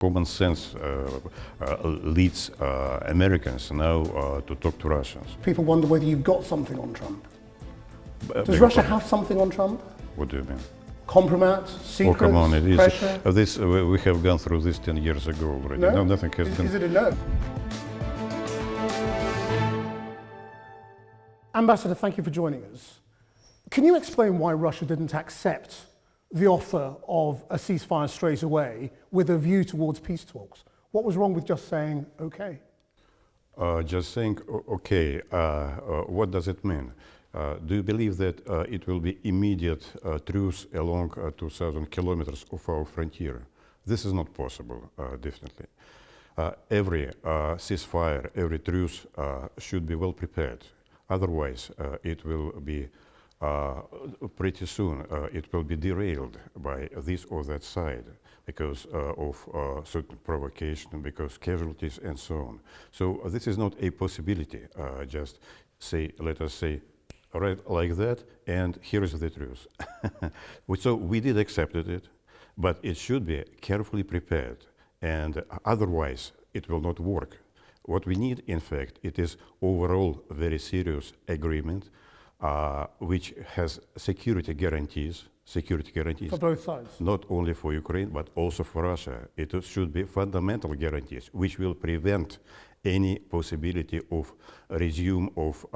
Common sense leads Americans now to talk to Russians. People wonder whether you've got something on Trump. Does Russia have something on Trump? What do you mean? Compromat, secrets, come on, it is, pressure? We have gone through this 10 years ago already. No, nothing has been... Is it a no? Ambassador, thank you for joining us. Can you explain why Russia didn't accept the offer of a ceasefire straight away with a view towards peace talks? What was wrong with just saying, okay? Just saying, okay, what does it mean? Do you believe that it will be immediate truce along 2,000 kilometers of our frontier? This is not possible, definitely. Every ceasefire, every truce should be well prepared. Otherwise, it will be pretty soon, it will be derailed by this or that side because of certain provocation, because casualties and so on. So this is not a possibility, just say, let us say, right like that, and here is the truth. So we did accept it, but it should be carefully prepared, and otherwise it will not work. What we need, in fact, it is overall very serious agreement which has security guarantees. For both sides? Not only for Ukraine, but also for Russia. It should be fundamental guarantees which will prevent any possibility of resume of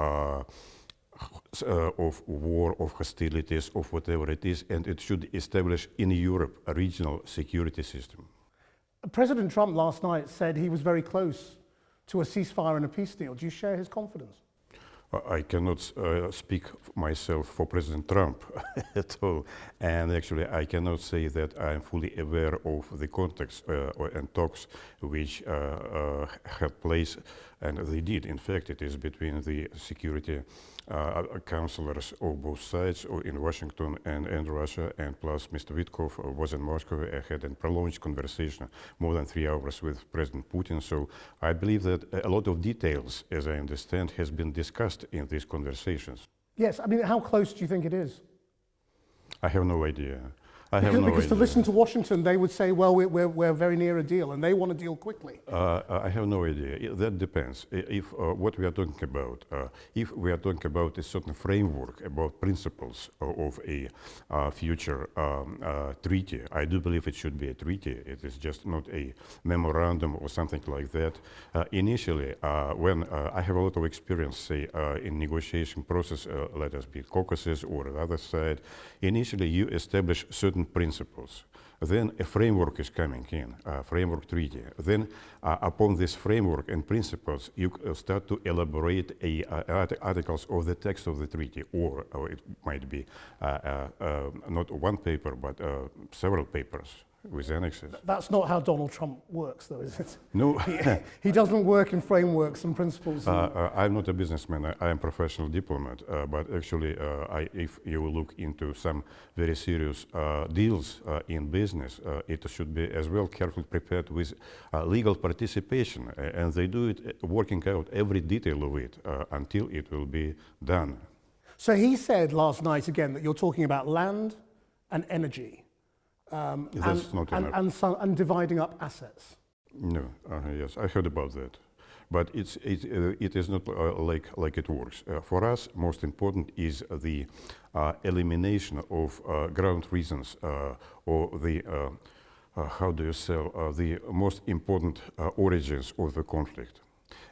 war, of hostilities, of whatever it is, and it should establish in Europe a regional security system. President Trump last night said he was very close to a ceasefire and a peace deal. Do you share his confidence? I cannot speak myself for President Trump at all, and actually I cannot say that I am fully aware of the context and talks which had place, and they did. In fact, it is between the security counselors of both sides in Washington and Russia, and plus Mr. Witkoff was in Moscow. I had a prolonged conversation, more than 3 hours, with President Putin. So I believe that a lot of details, as I understand, has been discussed in these conversations. Yes, I mean, how close do you think it is? I have no idea. Because to listen to Washington, they would say, well, we're very near a deal, and they want a deal quickly. I have no idea. That depends. If what we are talking about, if we are talking about a certain framework, about principles of a future treaty, I do believe it should be a treaty. It is just not a memorandum or something like that. Initially, when I have a lot of experience, say, in negotiation process, let us be Caucasus or the other side, initially you establish certain principles. Then a framework is coming in, a framework treaty. Then upon this framework and principles, you start to elaborate articles of the text of the treaty, or it might be not one paper, but several papers with annexes. That's not how Donald Trump works, though, is it? No. He doesn't work in frameworks and principles. I'm not a businessman, I am a professional diplomat, but actually if you look into some very serious deals in business, it should be as well carefully prepared with legal participation, and they do it working out every detail of it until it will be done. So he said last night again that you're talking about land and energy. And dividing up assets. No, yes, I heard about that, but it is not like it works. For us, most important is the elimination of ground reasons or the how do you say the most important origins of the conflict.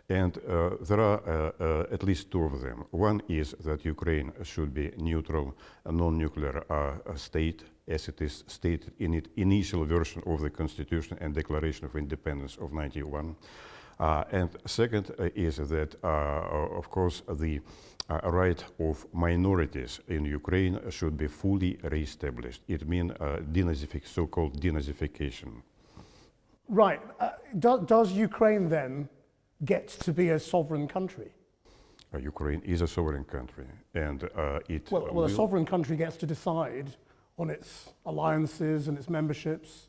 And there are at least two of them. One is that Ukraine should be neutral, a non-nuclear state, as it is stated in its initial version of the Constitution and Declaration of Independence of '91. And second is that, of course, the right of minorities in Ukraine should be fully re-established. It means so-called denazification. Right. Does Ukraine then get to be a sovereign country? Ukraine is a sovereign country, and a sovereign country gets to decide on its alliances and its memberships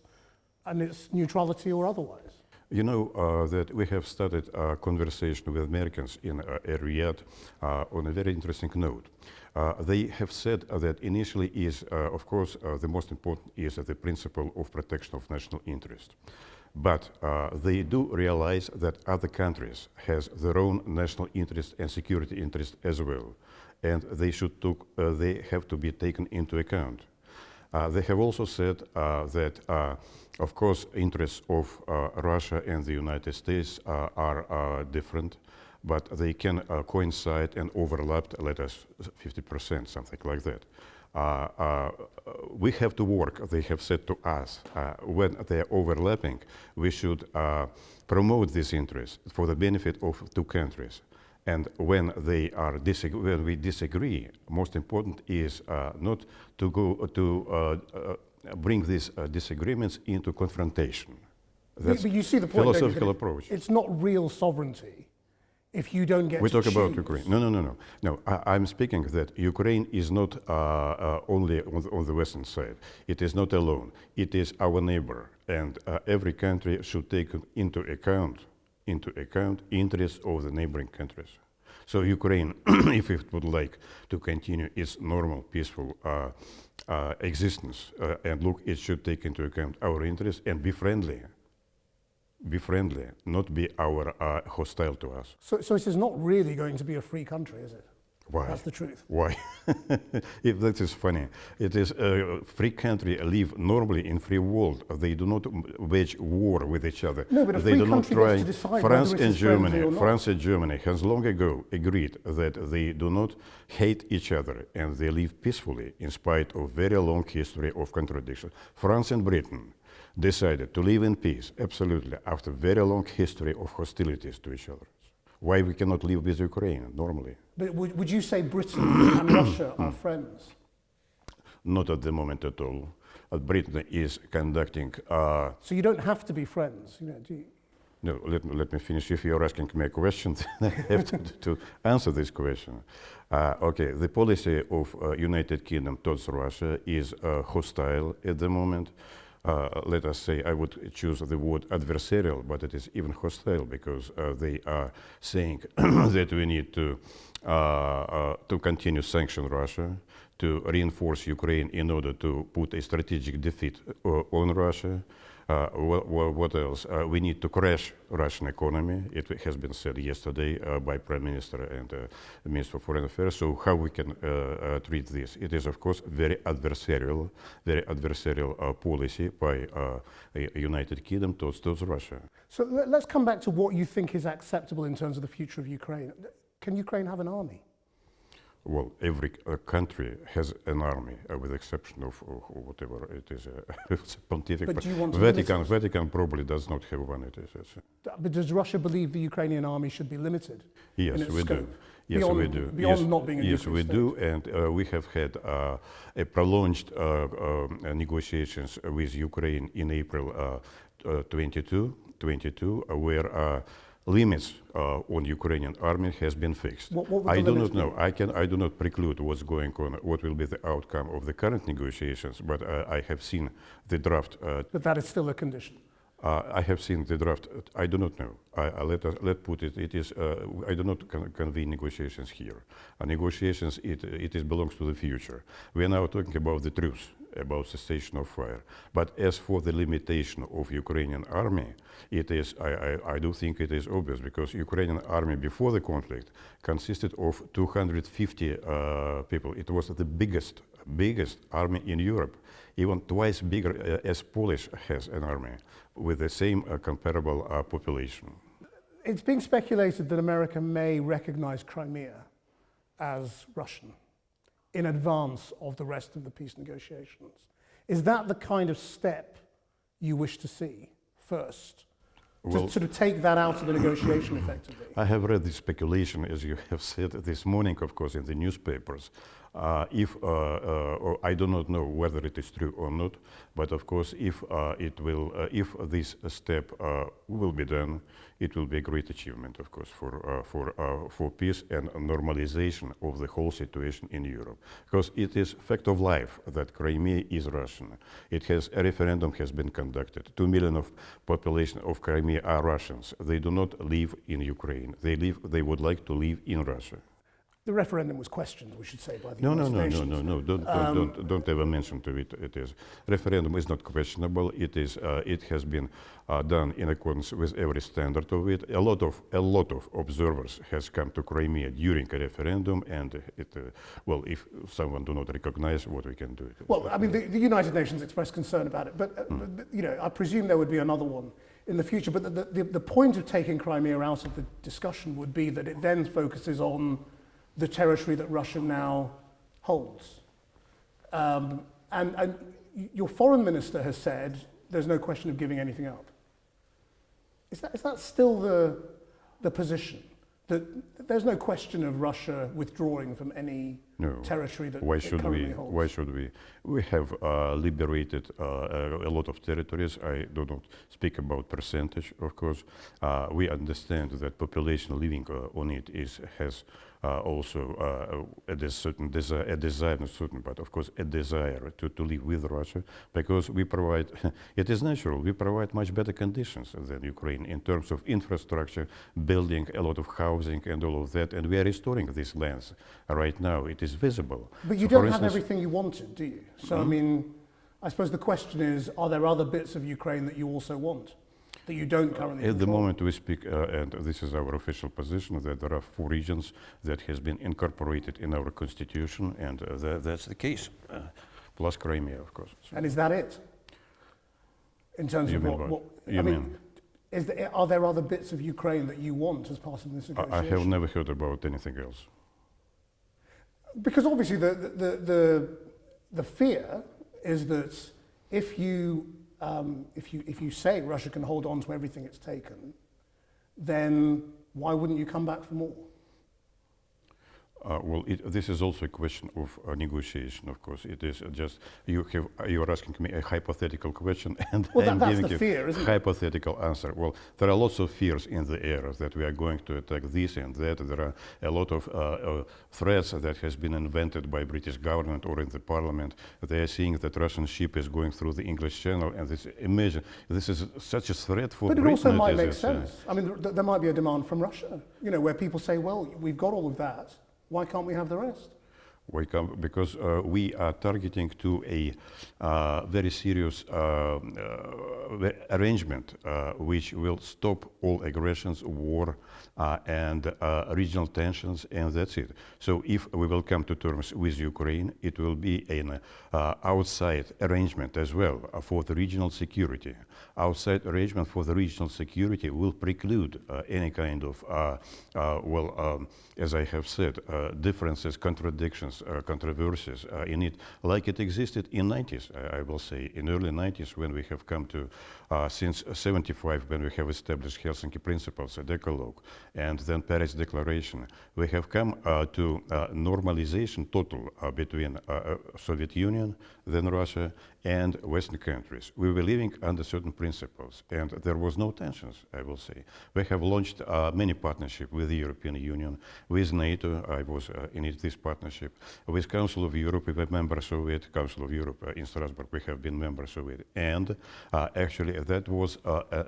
and its neutrality or otherwise. You know that we have started a conversation with Americans in Riyadh on a very interesting note. They have said that initially is, of course, the most important is the principle of protection of national interest. But they do realize that other countries has their own national interest and security interest as well, and they have to be taken into account. They have also said that, of course, interests of Russia and the United States are different, but they can coincide and overlap, let us 50%, something like that. We have to work, they have said to us, when they are overlapping, we should promote this interest for the benefit of two countries. And when when we disagree, most important is not to go to bring these disagreements into confrontation. That's but you see the point, philosophical approach. It's not real sovereignty if you don't get We to talk about choose. Ukraine. No. I'm speaking that Ukraine is not only on the western side. It is not alone. It is our neighbor, and every country should take into account interests of the neighboring countries. So Ukraine, if it would like to continue its normal, peaceful existence, and look, it should take into account our interests and be friendly. Be friendly, not be hostile to us. So this is not really going to be a free country, is it? Why? That's the truth. Why? If that is funny, it is a free country live normally in free world. They do not wage war with each other. No, but a they free do not country try. gets to decide France whether and it's friendly or Germany, not. France and Germany has long ago agreed that they do not hate each other and they live peacefully in spite of very long history of contradiction. France and Britain decided to live in peace, absolutely, after very long history of hostilities to each other. Why we cannot live with Ukraine normally? But would you say Britain and Russia are friends? Not at the moment at all. Britain is conducting. So you don't have to be friends, you know, do you? No, let me finish. If you're asking me a question, then I have to answer this question. Okay, the policy of United Kingdom towards Russia is hostile at the moment. Let us say, I would choose the word adversarial, but it is even hostile because they are saying that we need to continue sanction Russia, to reinforce Ukraine in order to put a strategic defeat on Russia. What else? We need to crash Russian economy. It has been said yesterday by Prime Minister and the Minister of Foreign Affairs. So how we can treat this? It is, of course, very adversarial policy by United Kingdom towards Russia. So let's come back to what you think is acceptable in terms of the future of Ukraine. Can Ukraine have an army? Well, every country has an army, with the exception of whatever it is, it's a pontific. But do you want to Vatican probably does not have one. But does Russia believe the Ukrainian army should be limited? Yes, in its we scope? do. Yes, we do. Beyond Yes, not being a yes, nuclear we state? do, and we have had a prolonged negotiations with Ukraine in April 22, where limits on Ukrainian army has been fixed. What would the I do limits not know. I do not preclude what's going on, what will be the outcome of the current negotiations, but I have seen the draft. But that is still a condition. I have seen the draft. I do not know. Let put it. It is. I do not convene negotiations here. Negotiations. It belongs to the future. We are now talking about the truth, about cessation of fire. But as for the limitation of Ukrainian army, it is. I do think it is obvious because Ukrainian army before the conflict consisted of 250 people. It was the biggest army in Europe, even twice bigger as Polish has an army with the same comparable population. It's being speculated that America may recognize Crimea as Russian in advance of the rest of the peace negotiations. Is that the kind of step you wish to see first? Well, to sort of take that out of the negotiation effectively? I have read this speculation, as you have said this morning, of course, in the newspapers. Or I do not know whether it is true or not, but of course, if this step will be done, it will be a great achievement, of course, for peace and normalization of the whole situation in Europe. Because it is fact of life that Crimea is Russian. A referendum has been conducted. 2 million of population of Crimea are Russians. They do not live in Ukraine. They would like to live in Russia. The referendum was questioned, we should say, by the No, United no, no, Nations. no, no, no. Don't ever mention to it. It is referendum is not questionable. It is. It has been done in accordance with every standard of it. A lot of observers has come to Crimea during a referendum, and it. Well, if someone do not recognize what we can do. Well, I mean, the United Nations expressed concern about it, but you know, I presume there would be another one in the future. But the point of taking Crimea out of the discussion would be that it then focuses on the territory that Russia now holds. And your foreign minister has said there's no question of giving anything up. Is that still the position? That there's no question of Russia withdrawing from any territory that it currently holds? Why should we? We have liberated a lot of territories. I do not speak about percentage, of course. We understand that population living on it has also a certain desire, not certain, but of course a desire to live with Russia, because we provide, it is natural, we provide much better conditions than Ukraine in terms of infrastructure, building a lot of housing and all of that, and we are restoring these lands. Right now it is visible. But you don't have everything you wanted, do you? So I mean, I suppose the question is, are there other bits of Ukraine that you also want? That you don't currently At the control? moment we speak, and this is our official position, that there are 4 regions that has been incorporated in our constitution, and that's the case, plus Crimea, of course. So And is that it? In terms You of mean what you I mean, mean? are there other bits of Ukraine that you want as part of this I negotiation? have never heard about anything else. Because obviously the fear is that if you say Russia can hold on to everything it's taken, then why wouldn't you come back for more? Well, this is also a question of negotiation, of course. It is just, you are asking me a hypothetical question, and Well, I'm that's giving the you fear, isn't it? hypothetical answer. Well, there are lots of fears in the air that we are going to attack this and that. There are a lot of threats that has been invented by British government or in the parliament. They are seeing that Russian ship is going through the English Channel, and imagine, this is such a threat for Britain. But it also might as make it's, sense. I mean, there might be a demand from Russia, you know, where people say, well, we've got all of that. Why can't we have the rest? Because we are targeting to a very serious arrangement which will stop all aggressions, war, and regional tensions, and that's it. So if we will come to terms with Ukraine, it will be an outside arrangement as well for the regional security. Outside arrangement for the regional security will preclude any kind of, as I have said, differences, contradictions, controversies in it, like it existed in 90s, I will say, in early 90s, when we have come to, since 75, when we have established Helsinki Principles, a Decalogue, and then Paris Declaration. We have come to normalization total between Soviet Union, then Russia, and Western countries. We were living under certain principles, and there was no tensions, I will say. We have launched many partnerships with the European Union, with NATO, I was in this partnership, with Council of Europe, we were members of it, Council of Europe in Strasbourg, we have been members of it, and actually that was a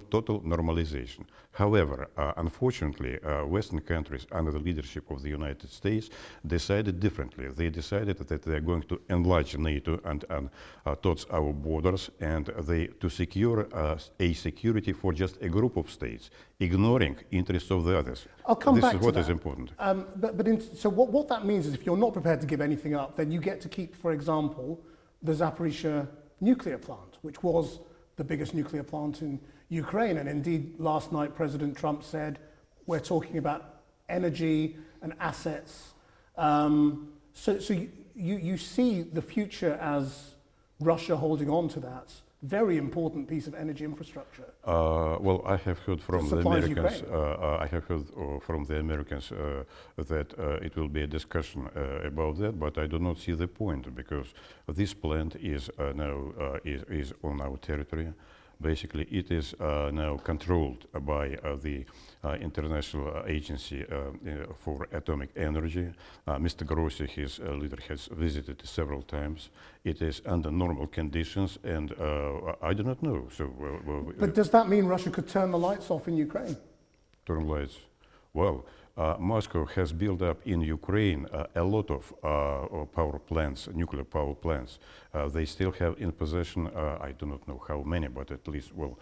total normalization. However, unfortunately, Western countries under the leadership of the United States decided differently. They decided that they are going to enlarge NATO and towards our borders, and to secure a security for just a group of states, ignoring interests of the others. I'll come back to that. This is what is important. So what that means is if you're not prepared to give anything up, then you get to keep, for example, the Zaporizhzhia nuclear plant, which was the biggest nuclear plant in Ukraine. And indeed, last night, President Trump said, we're talking about energy and assets. So you see the future as Russia holding on to that very important piece of energy infrastructure. Well, I have heard from the Americans. Ukraine. I have heard from the Americans that it will be a discussion about that, but I do not see the point, because this plant is now is on our territory. Basically, it is now controlled by the International Agency for Atomic Energy. Mr. Grossi, his leader, has visited several times. It is under normal conditions, and I do not know. So, but does that mean Russia could turn the lights off in Ukraine? Turn lights. Well, Moscow has built up in Ukraine a lot of power plants, nuclear power plants. They still have in possession, I do not know how many, but at least, well,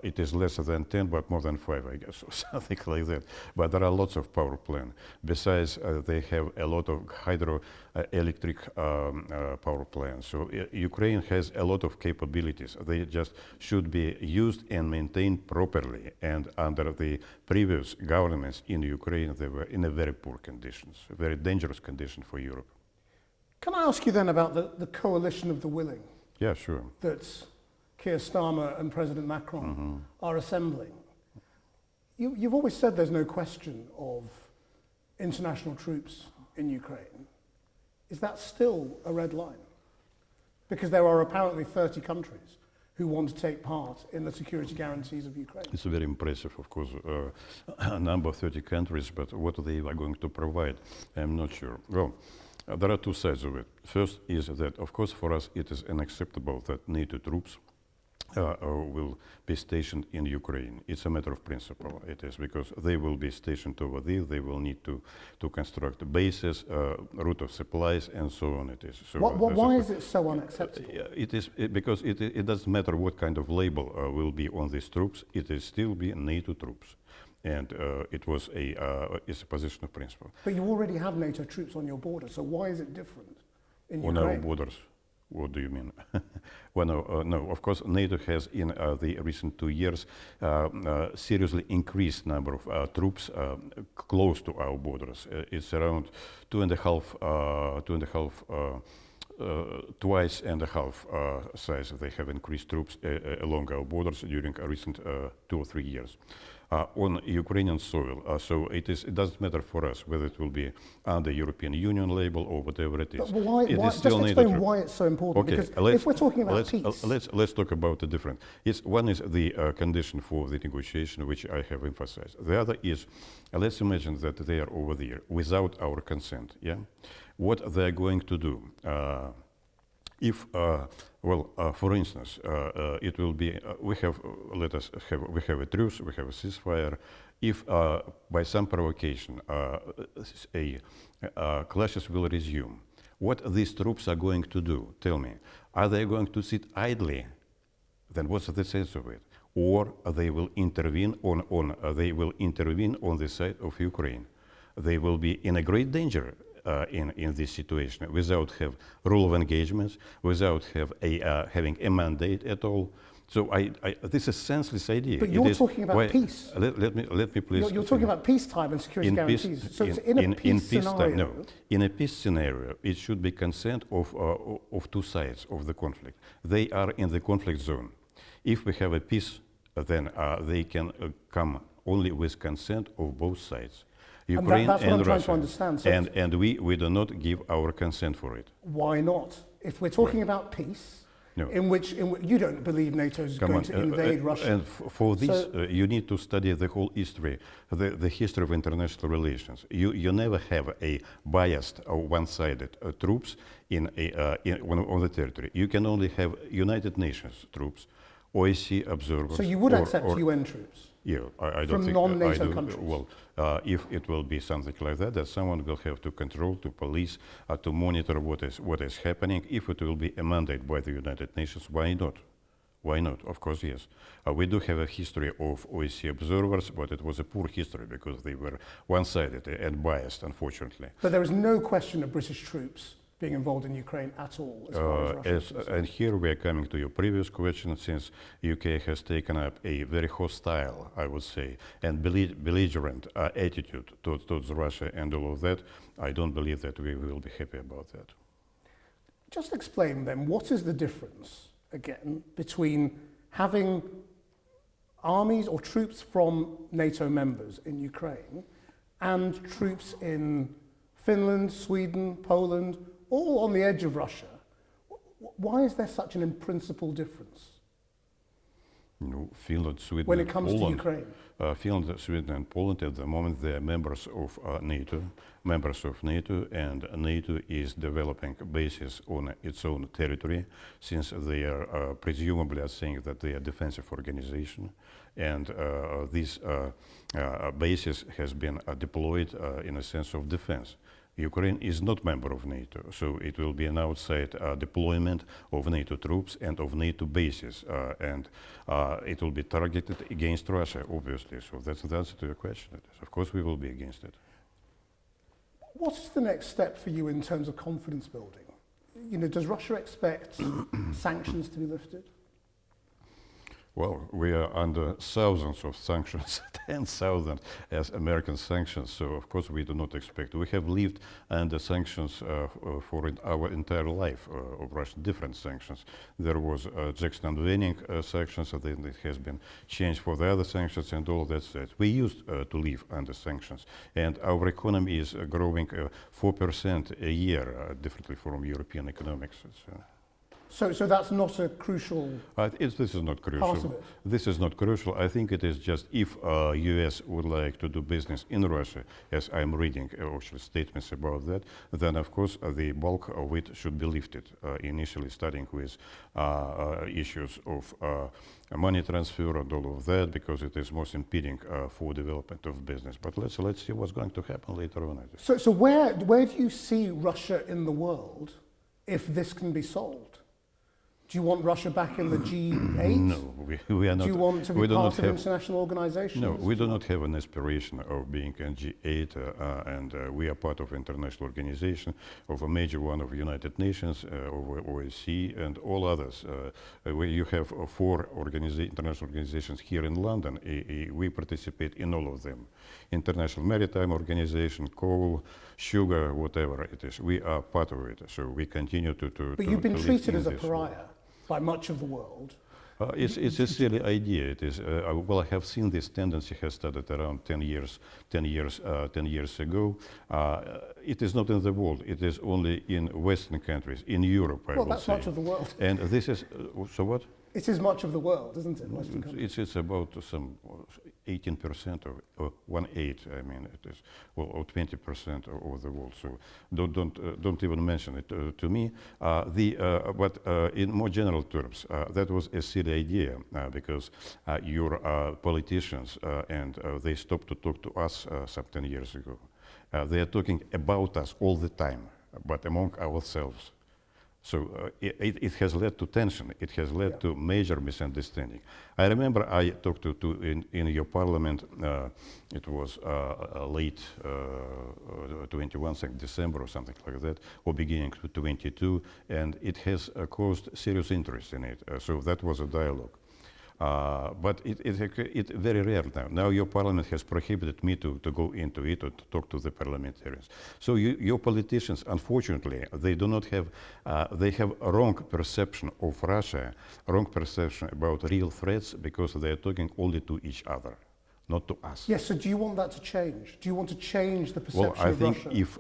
it is less than 10, but more than 5, I guess, or something like that. But there are lots of power plants. Besides, they have a lot of hydroelectric power plants. So Ukraine has a lot of capabilities. They just should be used and maintained properly. And under the previous governments in Ukraine, they were in a very poor conditions, a very dangerous condition for Europe. Can I ask you then about the coalition of the willing? Yeah, sure. That Keir Starmer and President Macron are assembling. You've always said there's no question of international troops in Ukraine. Is that still a red line? Because there are apparently 30 countries who want to take part in the security guarantees of Ukraine. It's very impressive, of course, a number of 30 countries, but what they are going to provide, I'm not sure. Well, there are two sides of it. First is that, of course, for us it is unacceptable that NATO troops will be stationed in Ukraine. It's a matter of principle, it is, because they will be stationed over there, they will need to construct bases, route of supplies, and so on it is. So why is it so unacceptable? It is because it doesn't matter what kind of label will be on these troops, it will still be NATO troops. And it's a position of principle. But you already have NATO troops on your border, so why is it different in on Ukraine? our borders? What do you mean? Well, no, of course, NATO has in the recent 2 years seriously increased number of troops close to our borders. It's around twice and a half size they have increased troops along our borders during a recent 2 or 3 years. On Ukrainian soil, so it doesn't matter for us whether it will be under European Union label or whatever it is. But why just explain why it's so important, because if we're talking about peace... Let's talk about the different. One is the condition for the negotiation, which I have emphasized. The other is, let's imagine that they are over there without our consent, yeah? What they're going to do. If, for instance, it will be, we have a truce, we have a ceasefire. If by some provocation clashes will resume, what these troops are going to do, tell me, are they going to sit idly? Then what's the sense of it? Or they will intervene on the side of Ukraine. They will be in a great danger. In this situation, without have rule of engagements, without having a mandate at all. So this is a senseless idea. But you're talking about peace. Let me please. You're talking about peacetime and security guarantees. So in a peace scenario. In a peace scenario, it should be consent of two sides of the conflict. They are in the conflict zone. If we have a peace, then they can come only with consent of both sides. Ukraine that's what I'm trying Russia. to understand. So and we do not give our consent for it. Why not? If we're talking about peace, no. in which you don't believe NATO is going to invade Russia. And for this, you need to study the whole history, the history of international relations. You never have a biased or one-sided troops on the territory. You can only have United Nations troops, OSCE observers. So you would accept UN troops? Yeah, I don't from think... non-NATO countries? Well, if it will be something like that someone will have to control, to police, to monitor what is happening. If it will be a mandate by the United Nations, why not? Why not? Of course, yes. We do have a history of OSCE observers, but it was a poor history because they were one-sided and biased, unfortunately. But there is no question of British troops being involved in Ukraine at all, as far as Russia is concerned. And here we are coming to your previous question, since UK has taken up a very hostile, I would say, and belligerent attitude towards Russia and all of that. I don't believe that we will be happy about that. Just explain then, what is the difference, again, between having armies or troops from NATO members in Ukraine and troops in Finland, Sweden, Poland, all on the edge of Russia? Why is there such an in principle difference? No, Finland, Sweden, when it and comes to Poland. Ukraine? Finland, Sweden, and Poland at the moment they are members of NATO, and NATO is developing bases on its own territory, since they are presumably are saying that they are defensive organization, and these bases has been deployed in a sense of defense. Ukraine is not member of NATO, so it will be an outside deployment of NATO troops and of NATO bases, and it will be targeted against Russia, obviously. So that's the answer to your question. Of course, we will be against it. What is the next step for you in terms of confidence building? You know, does Russia expect sanctions to be lifted? Well, we are under thousands of sanctions, 10,000 as American sanctions, so of course we do not expect. We have lived under sanctions for our entire life of Russia, different sanctions. There was Jackson and Wenning sanctions, and then it has been changed for the other sanctions and all that. We used to live under sanctions, and our economy is growing 4% a year, differently from European economics. So that's not a crucial this is not part of crucial. it? This is not crucial. I think it is just if U.S. would like to do business in Russia, as I'm reading actually statements about that, then of course the bulk of it should be lifted. Initially starting with issues of money transfer and all of that, because it is most impeding for development of business. But let's see what's going to happen later on. So where do you see Russia in the world if this can be solved? Do you want Russia back in the G8? No, we are not. Do you want to be part of international organizations? No, we do not have an aspiration of being in G8, and we are part of international organization, of a major one of United Nations, of OSCE, and all others. Where you have four international organizations here in London, we participate in all of them. International Maritime Organization, coal, sugar, whatever it is. We are part of it, so we continue to But you've been treated as a pariah by much of the world. It's a silly idea. It is. Well, I have seen this tendency has started around 10 years ago. It is not in the world. It is only in Western countries, in Europe, I will say. Well, that's much of the world. And this is, so what? It is much of the world, isn't it? Western countries? It's about some 18% or 1/8. I mean, it is, well, or 20% of the world. So don't even mention it to me. But in more general terms, that was a silly idea because your politicians and they stopped to talk to us some 10 years ago. They are talking about us all the time, but among ourselves. So it has led to tension. It has led to major misunderstanding. I remember I talked to in your parliament. It was late 21, December or something like that, or beginning to 22, and it has caused serious interest in it. So that was a dialogue. But it's very rare now. Now your parliament has prohibited me to go into it or to talk to the parliamentarians. So your politicians, unfortunately, they do not have, they have a wrong perception of Russia, wrong perception about real threats, because they are talking only to each other, not to us. Yes, so do you want that to change? Do you want to change the perception of Russia? Well, I think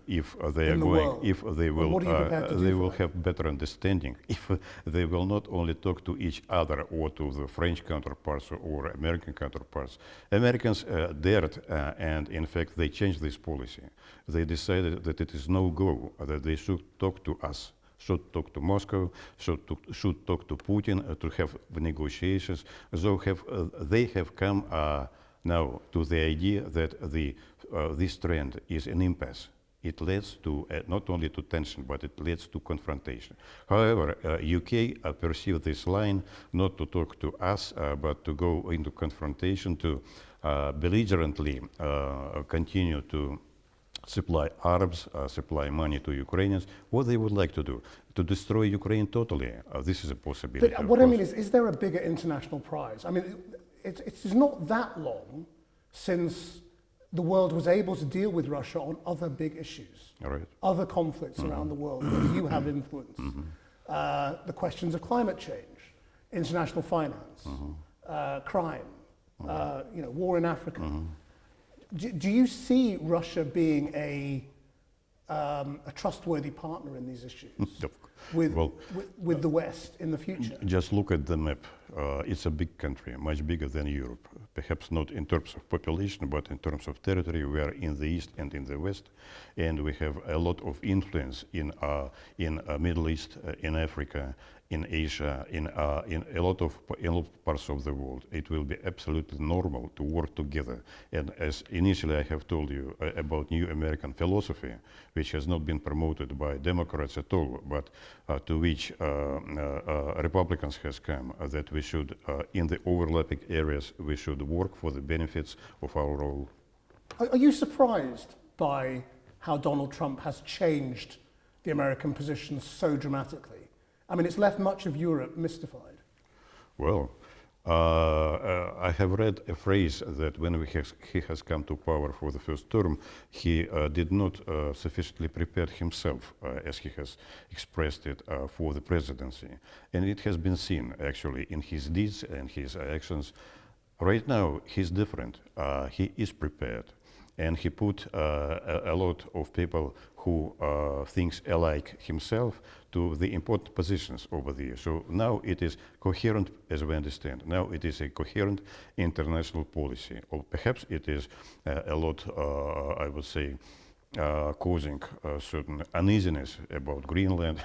if they are going, if they will, they will have better understanding. If they will not only talk to each other or to the French counterparts or American counterparts. Americans dared, and in fact they changed this policy. They decided that it is no go, that they should talk to us, should talk to Moscow, should talk to Putin to have negotiations. So they have come now to the idea that this trend is an impasse. It leads to not only to tension, but it leads to confrontation. However, UK perceive this line not to talk to us, but to go into confrontation, to belligerently continue to supply arms, supply money to Ukrainians. What they would like to do? To destroy Ukraine totally. This is a possibility. But what I mean is there a bigger international prize? I mean, it's not that long since the world was able to deal with Russia on other big issues, other conflicts around the world where you have influence. The questions of climate change, international finance, crime, war in Africa. Do you see Russia being a trustworthy partner in these issues? with, Well, with the West in the future? just look at the map. It's a big country, much bigger than Europe. Perhaps not in terms of population, but in terms of territory. We are in the east and in the west, and we have a lot of influence in Middle East, in Africa, in Asia, in a lot of parts of the world. It will be absolutely normal to work together. And as initially I have told you about new American philosophy, which has not been promoted by Democrats at all, but to which Republicans has come, that we should, in the overlapping areas, we should work for the benefits of our role. Are you surprised by how Donald Trump has changed the American position so dramatically? I mean, it's left much of Europe mystified. Well, I have read a phrase that when he has come to power for the first term, he did not sufficiently prepare himself, as he has expressed it, for the presidency. And it has been seen, actually, in his deeds and his actions. Right now, he's different. He is prepared. And he put a lot of people who thinks alike himself to the important positions over there. So now it is coherent, as we understand. Now it is a coherent international policy. Or perhaps it is a lot, I would say, causing certain uneasiness about Greenland,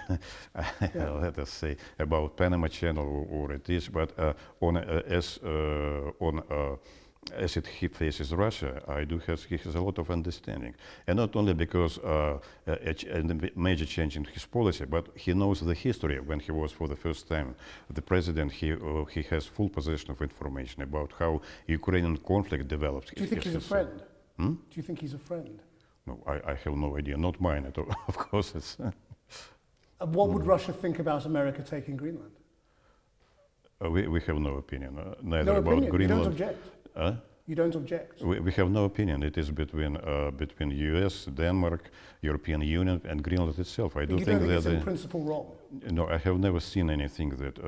let us say, about Panama Channel, or it is, but as he faces Russia, he has a lot of understanding. And not only because a major change in his policy, but he knows the history. When he was for the first time the president, he has full possession of information about how Ukrainian conflict developed. Do you think he's a friend? Do you think he's a friend? No, I have no idea. Not mine at all. Of course it's... What would Russia think about America taking Greenland? We have no opinion, neither No about opinion. Greenland. You don't object? You don't object? We have no opinion. It is between US, Denmark, European Union, and Greenland itself. I do think that it's in principle wrong? No, I have never seen anything that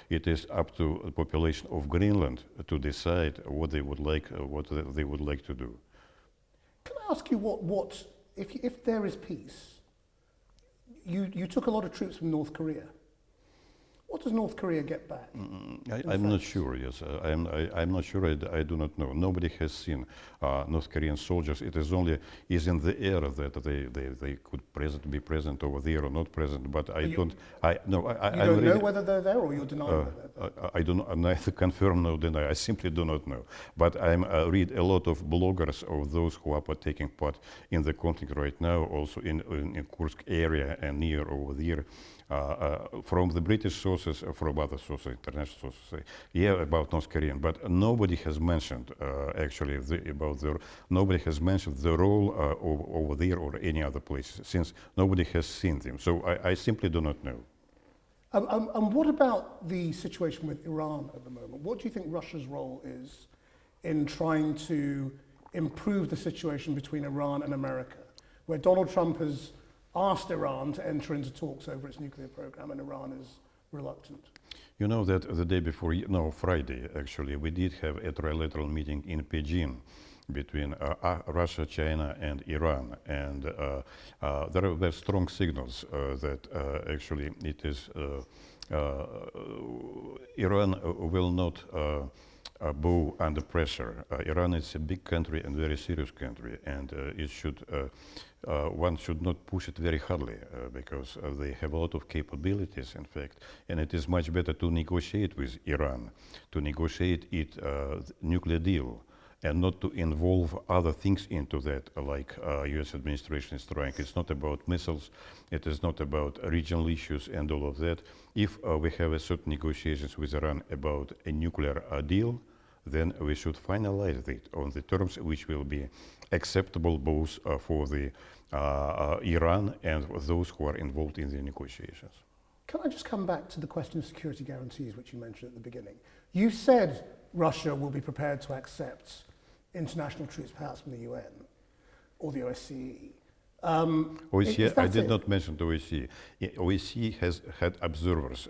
it is up to the population of Greenland to decide what they would like to do. Can I ask you if there is peace? You took a lot of troops from North Korea. What does North Korea get back? I'm not sure, yes. I'm not sure, I do not know. Nobody has seen North Korean soldiers. It is only in the air that they could be present over there or not present, but You don't know whether they're there, or you're denying that? I do not neither confirm nor deny. I simply do not know. But I read a lot of bloggers of those who are taking part in the conflict right now, also in Kursk area and near over there. From the British sources, from other sources, international sources, about North Korean, but nobody has mentioned nobody has mentioned the role over there or any other place, since nobody has seen them. So I simply do not know. And what about the situation with Iran at the moment? What do you think Russia's role is in trying to improve the situation between Iran and America, where Donald Trump has asked Iran to enter into talks over its nuclear program, and Iran is reluctant? You know that the day before, Friday actually, we did have a trilateral meeting in Beijing between Russia, China, and Iran, and there were strong signals that actually it is Iran will not bow under pressure. Iran is a big country and very serious country, and one should not push it very hardly because they have a lot of capabilities, in fact, and it is much better to negotiate with Iran, to negotiate nuclear deal, and not to involve other things into that, like U.S. administration is trying. It's not about missiles, it is not about regional issues and all of that. If we have certain negotiations with Iran about a nuclear deal, then we should finalize it on the terms which will be acceptable both for the Iran and those who are involved in the negotiations. Can I just come back to the question of security guarantees, which you mentioned at the beginning? You said Russia will be prepared to accept international troops, perhaps from the UN or the OSCE. OSCE, I did not mention the OSCE. OSCE has had observers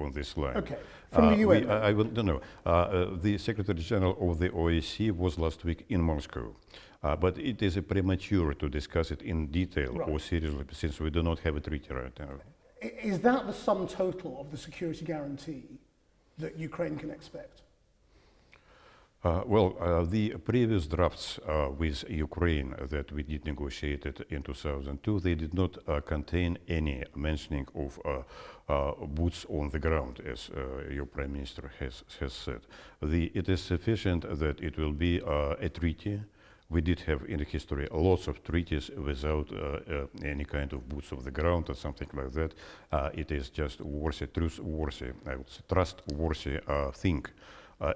on this line. Okay, from the UN. I don't know. The Secretary General of the OSCE was last week in Moscow. But it is premature to discuss it in detail or seriously, since we do not have a treaty right now. Is that the sum total of the security guarantee that Ukraine can expect? The previous drafts with Ukraine that we did negotiated in 2002, they did not contain any mentioning of boots on the ground, as your Prime Minister has said. It is sufficient that it will be a treaty. We did have in the history lots of treaties without any kind of boots on the ground or something like that. It is just worthy, trustworthy, I would say, trustworthy thing.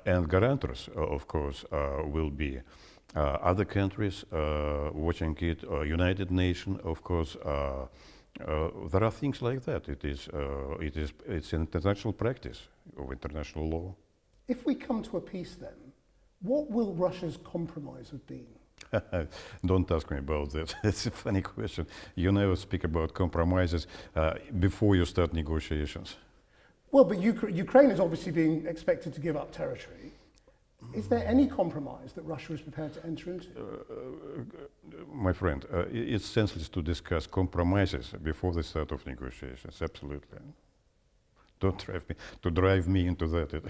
And guarantors, of course, will be other countries watching it, United Nations, of course. There are things like that. It's an international practice of international law. If we come to a peace then, what will Russia's compromise have been? Don't ask me about that. It's a funny question. You never speak about compromises before you start negotiations. Well, but Ukraine is obviously being expected to give up territory. Is there any compromise that Russia is prepared to enter into? My friend, it's senseless to discuss compromises before the start of negotiations. Absolutely. Don't drive me into that.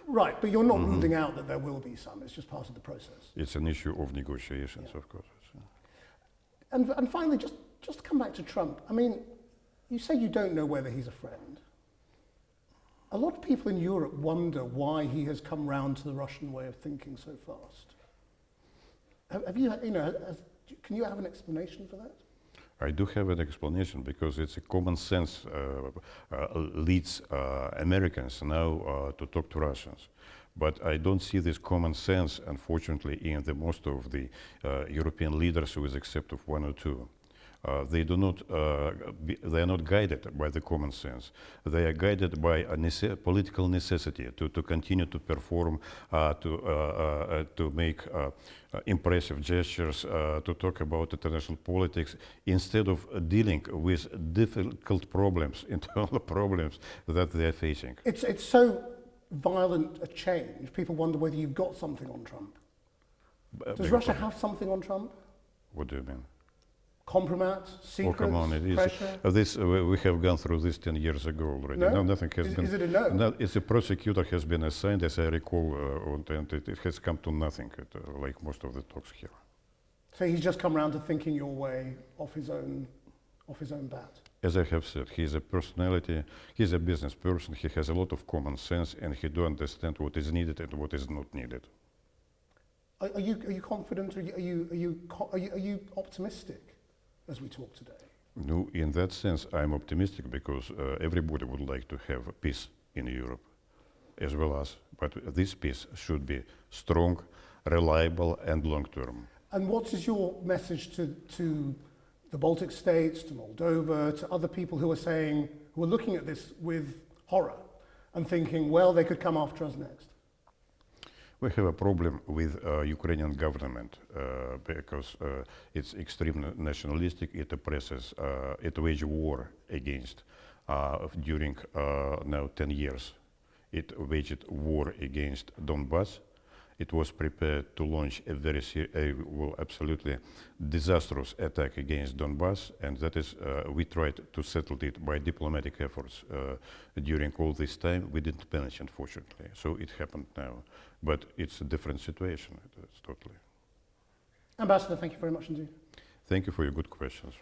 Right, but you're not ruling out that there will be some. It's just part of the process. It's an issue of negotiations, of course. And finally, just to come back to Trump, I mean, you say you don't know whether he's a friend. A lot of people in Europe wonder why he has come round to the Russian way of thinking so fast. Can you have an explanation for that? I do have an explanation because it's a common sense leads Americans now to talk to Russians. But I don't see this common sense, unfortunately, in the most of the European leaders, with except of one or two. They are not guided by the common sense. They are guided by a political necessity to continue to perform, to make impressive gestures, to talk about international politics, instead of dealing with difficult problems, internal problems that they are facing. It's so violent a change, people wonder whether you've got something on Trump. Does Russia have something on Trump? What do you mean? Compromise, secrets, come on, pressure? We have gone through this 10 years ago already. No? Nothing has been... Is it a no? No, it's a prosecutor has been assigned, as I recall, and it has come to nothing, like most of the talks here. So he's just come around to thinking your way off his own bat? As I have said, he's a personality, he's a business person, he has a lot of common sense, and he does understand what is needed and what is not needed. Are you confident? Are you optimistic as we talk today? No, in that sense, I'm optimistic because everybody would like to have peace in Europe, as well as, but this peace should be strong, reliable, and long-term. And what is your message to the Baltic states, to Moldova, to other people who are looking at this with horror and thinking, well, they could come after us next? We have a problem with Ukrainian government because it's extremely nationalistic. It oppresses, it wage war against during now 10 years. It waged war against Donbass. It was prepared to launch a very absolutely disastrous attack against Donbass, and that is, we tried to settle it by diplomatic efforts during all this time. We didn't manage, unfortunately, so it happened now. But it's a different situation, it's totally. Ambassador, thank you very much indeed. Thank you for your good questions.